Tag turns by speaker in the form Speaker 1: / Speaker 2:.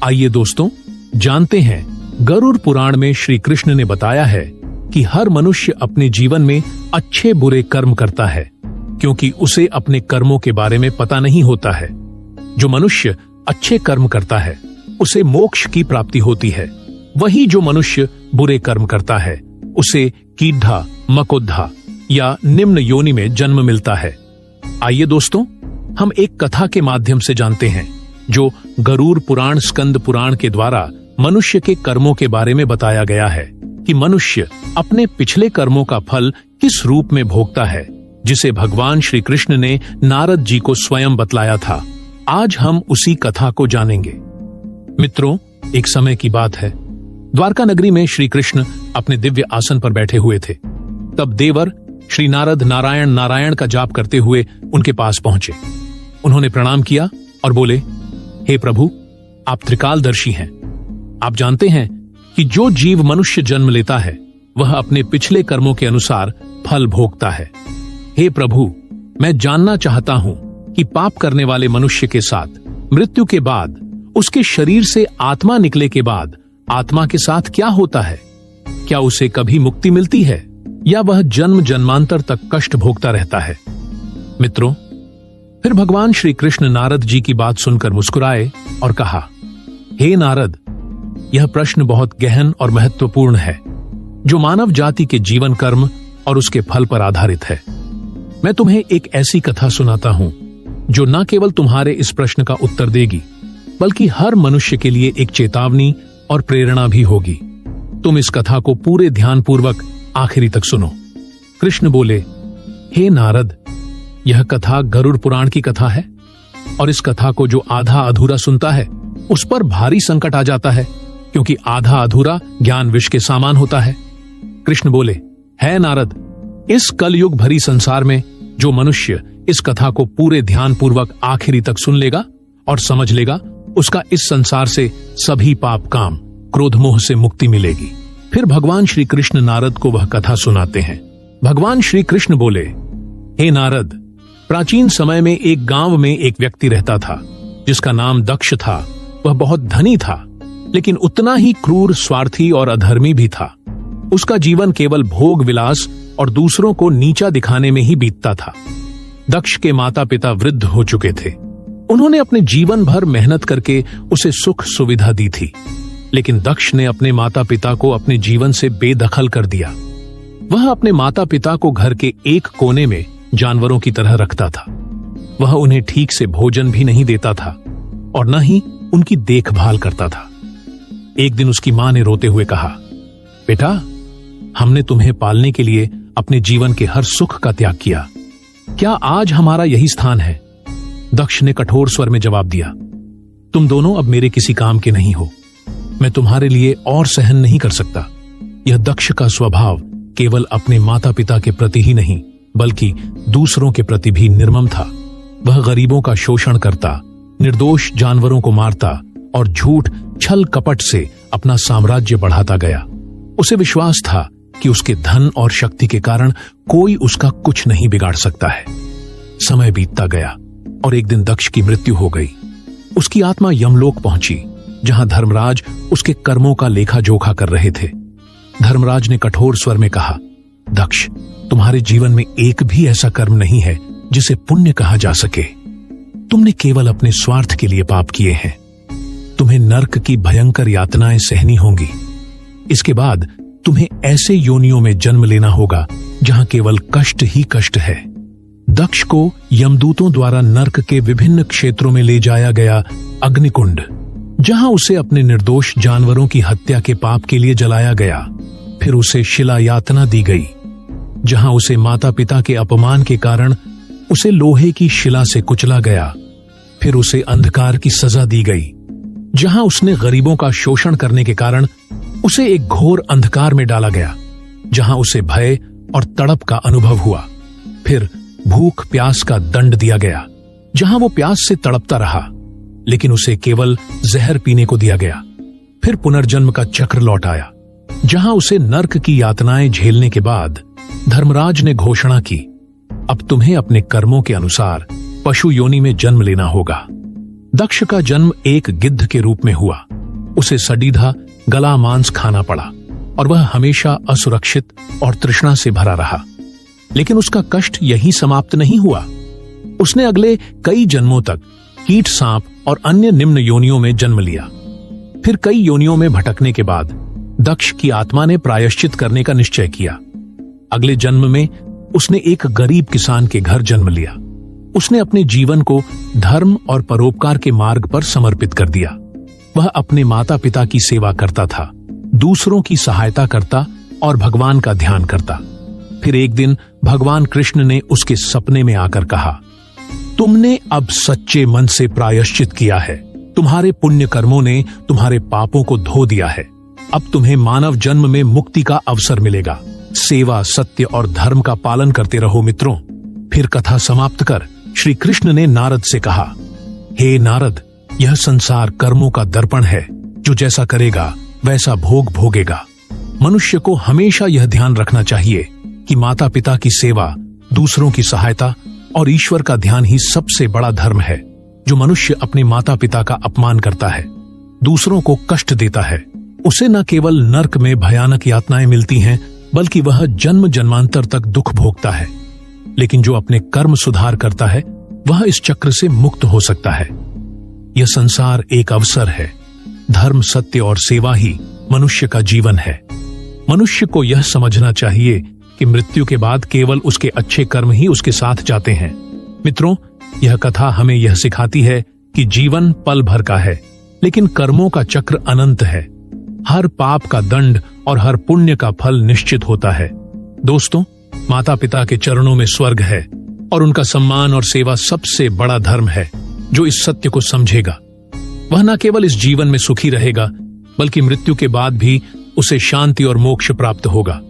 Speaker 1: आइए दोस्तों, जानते हैं गरुड़ पुराण में श्री कृष्ण ने बताया है कि हर मनुष्य अपने जीवन में अच्छे बुरे कर्म करता है, क्योंकि उसे अपने कर्मों के बारे में पता नहीं होता है। जो मनुष्य अच्छे कर्म करता है उसे मोक्ष की प्राप्ति होती है। वही जो मनुष्य बुरे कर्म करता है उसे कीढ़ा, मकोद्धा या निम्न योनि में जन्म मिलता है। आइए दोस्तों, हम एक कथा के माध्यम से जानते हैं जो गरुड़ पुराण स्कंद पुराण के द्वारा मनुष्य के कर्मों के बारे में बताया गया है कि मनुष्य अपने पिछले कर्मों का फल किस रूप में भोगता है, जिसे भगवान श्री कृष्ण ने नारद जी को स्वयं बतलाया था। आज हम उसी कथा को जानेंगे। मित्रों, एक समय की बात है, द्वारका नगरी में श्री कृष्ण अपने दिव्य आसन पर बैठे हुए थे। तब देवर श्री नारद नारायण नारायण का जाप करते हुए उनके पास पहुंचे। उन्होंने प्रणाम किया और बोले, हे प्रभु, आप त्रिकालदर्शी हैं। आप जानते हैं कि जो जीव मनुष्य जन्म लेता है वह अपने पिछले कर्मों के अनुसार फल भोगता है। हे प्रभु, मैं जानना चाहता हूं कि पाप करने वाले मनुष्य के साथ मृत्यु के बाद, उसके शरीर से आत्मा निकले के बाद आत्मा के साथ क्या होता है? क्या उसे कभी मुक्ति मिलती है या वह जन्म जन्मांतर तक कष्ट भोगता रहता है? मित्रों, फिर भगवान श्री कृष्ण नारद जी की बात सुनकर मुस्कुराए और कहा, हे नारद, यह प्रश्न बहुत गहन और महत्वपूर्ण है, जो मानव जाति के जीवन कर्म और उसके फल पर आधारित है। मैं तुम्हें एक ऐसी कथा सुनाता हूं जो न केवल तुम्हारे इस प्रश्न का उत्तर देगी, बल्कि हर मनुष्य के लिए एक चेतावनी और प्रेरणा भी होगी। तुम इस कथा को पूरे ध्यानपूर्वक आखिरी तक सुनो। कृष्ण बोले, हे नारद, यह कथा गरुड़ पुराण की कथा है और इस कथा को जो आधा अधूरा सुनता है उस पर भारी संकट आ जाता है, क्योंकि आधा अधूरा ज्ञान विष के समान होता है। कृष्ण बोले, है नारद, इस कलयुग भरी संसार में जो मनुष्य इस कथा को पूरे ध्यानपूर्वक आखिरी तक सुन लेगा और समझ लेगा, उसका इस संसार से सभी पाप काम, क्रोध मोह से मुक्ति मिलेगी। फिर भगवान श्री कृष्ण नारद को वह कथा सुनाते हैं। भगवान श्री कृष्ण बोले, हे नारद, प्राचीन समय में एक गांव में एक व्यक्ति रहता था जिसका नाम दक्ष था। वह बहुत धनी था, लेकिन उतना ही क्रूर, स्वार्थी और अधर्मी भी था। उसका जीवन केवल भोग विलास और दूसरों को नीचा दिखाने में ही बीतता था। दक्ष के माता पिता वृद्ध हो चुके थे। उन्होंने अपने जीवन भर मेहनत करके उसे सुख सुविधा दी थी, लेकिन दक्ष ने अपने माता पिता को अपने जीवन से बेदखल कर दिया। वह अपने माता पिता को घर के एक कोने में जानवरों की तरह रखता था। वह उन्हें ठीक से भोजन भी नहीं देता था और न ही उनकी देखभाल करता था। एक दिन उसकी मां ने रोते हुए कहा, बेटा, हमने तुम्हें पालने के लिए अपने जीवन के हर सुख का त्याग किया। क्या आज हमारा यही स्थान है? दक्ष ने कठोर स्वर में जवाब दिया, तुम दोनों अब मेरे किसी काम के नहीं हो। मैं तुम्हारे लिए और सहन नहीं कर सकता। यह दक्ष का स्वभाव केवल अपने माता पिता के प्रति ही नहीं, बल्कि दूसरों के प्रति भी निर्मम था। वह गरीबों का शोषण करता, निर्दोष जानवरों को मारता और झूठ छल कपट से अपना साम्राज्य बढ़ाता गया। उसे विश्वास था कि उसके धन और शक्ति के कारण कोई उसका कुछ नहीं बिगाड़ सकता है। समय बीतता गया और एक दिन दक्ष की मृत्यु हो गई। उसकी आत्मा यमलोक पहुंची, जहां धर्मराज उसके कर्मों का लेखा जोखा कर रहे थे। धर्मराज ने कठोर स्वर में कहा, दक्ष, तुम्हारे जीवन में एक भी ऐसा कर्म नहीं है जिसे पुण्य कहा जा सके। तुमने केवल अपने स्वार्थ के लिए पाप किए हैं। तुम्हें नर्क की भयंकर यातनाएं सहनी होंगी। इसके बाद तुम्हें ऐसे योनियों में जन्म लेना होगा जहां केवल कष्ट ही कष्ट है। दक्ष को यमदूतों द्वारा नर्क के विभिन्न क्षेत्रों में ले जाया गया अग्निकुंड, जहां उसे अपने निर्दोष जानवरों की हत्या के पाप के लिए जलाया गया। फिर उसे शिला यातना दी गई, जहां उसे माता पिता के अपमान के कारण उसे लोहे की शिला से कुचला गया। फिर उसे अंधकार की सजा दी गई, जहां उसने गरीबों का शोषण करने के कारण उसे एक घोर अंधकार में डाला गया, जहां उसे भय और तड़प का अनुभव हुआ। फिर भूख प्यास का दंड दिया गया, जहां वो प्यास से तड़पता रहा, लेकिन उसे केवल जहर पीने को दिया गया। फिर पुनर्जन्म का चक्र लौट आया, जहां उसे नर्क की यातनाएं झेलने के बाद धर्मराज ने घोषणा की, अब तुम्हें अपने कर्मों के अनुसार पशु योनि में जन्म लेना होगा। दक्ष का जन्म एक गिद्ध के रूप में हुआ। उसे सडीधा गला मांस खाना पड़ा और वह हमेशा असुरक्षित और तृष्णा से भरा रहा। लेकिन उसका कष्ट यहीं समाप्त नहीं हुआ। उसने अगले कई जन्मों तक कीट, सांप और अन्य निम्न योनियों में जन्म लिया। फिर कई योनियों में भटकने के बाद दक्ष की आत्मा ने प्रायश्चित करने का निश्चय किया। अगले जन्म में उसने एक गरीब किसान के घर जन्म लिया। उसने अपने जीवन को धर्म और परोपकार के मार्ग पर समर्पित कर दिया। वह अपने माता पिता की सेवा करता था, दूसरों की सहायता करता और भगवान का ध्यान करता। फिर एक दिन भगवान कृष्ण ने उसके सपने में आकर कहा, तुमने अब सच्चे मन से प्रायश्चित किया है। तुम्हारे पुण्य कर्मों ने तुम्हारे पापों को धो दिया है। अब तुम्हें मानव जन्म में मुक्ति का अवसर मिलेगा। सेवा, सत्य और धर्म का पालन करते रहो मित्रों। फिर कथा समाप्त कर श्री कृष्ण ने नारद से कहा, हे नारद, यह संसार कर्मों का दर्पण है। जो जैसा करेगा वैसा भोग भोगेगा। मनुष्य को हमेशा यह ध्यान रखना चाहिए कि माता पिता की सेवा, दूसरों की सहायता और ईश्वर का ध्यान ही सबसे बड़ा धर्म है। जो मनुष्य अपने माता पिता का अपमान करता है, दूसरों को कष्ट देता है, उसे न केवल नर्क में भयानक यातनाएं मिलती हैं, बल्कि वह जन्म जन्मांतर तक दुख भोगता है। लेकिन जो अपने कर्म सुधार करता है, वह इस चक्र से मुक्त हो सकता है। यह संसार एक अवसर है। धर्म, सत्य और सेवा ही मनुष्य का जीवन है। मनुष्य को यह समझना चाहिए कि मृत्यु के बाद केवल उसके अच्छे कर्म ही उसके साथ जाते हैं। मित्रों, यह कथा हमें यह सिखाती है कि जीवन पल भर का है, लेकिन कर्मों का चक्र अनंत है। हर पाप का दंड और हर पुण्य का फल निश्चित होता है। दोस्तों, माता पिता के चरणों में स्वर्ग है और उनका सम्मान और सेवा सबसे बड़ा धर्म है। जो इस सत्य को समझेगा, वह न केवल इस जीवन में सुखी रहेगा, बल्कि मृत्यु के बाद भी उसे शांति और मोक्ष प्राप्त होगा।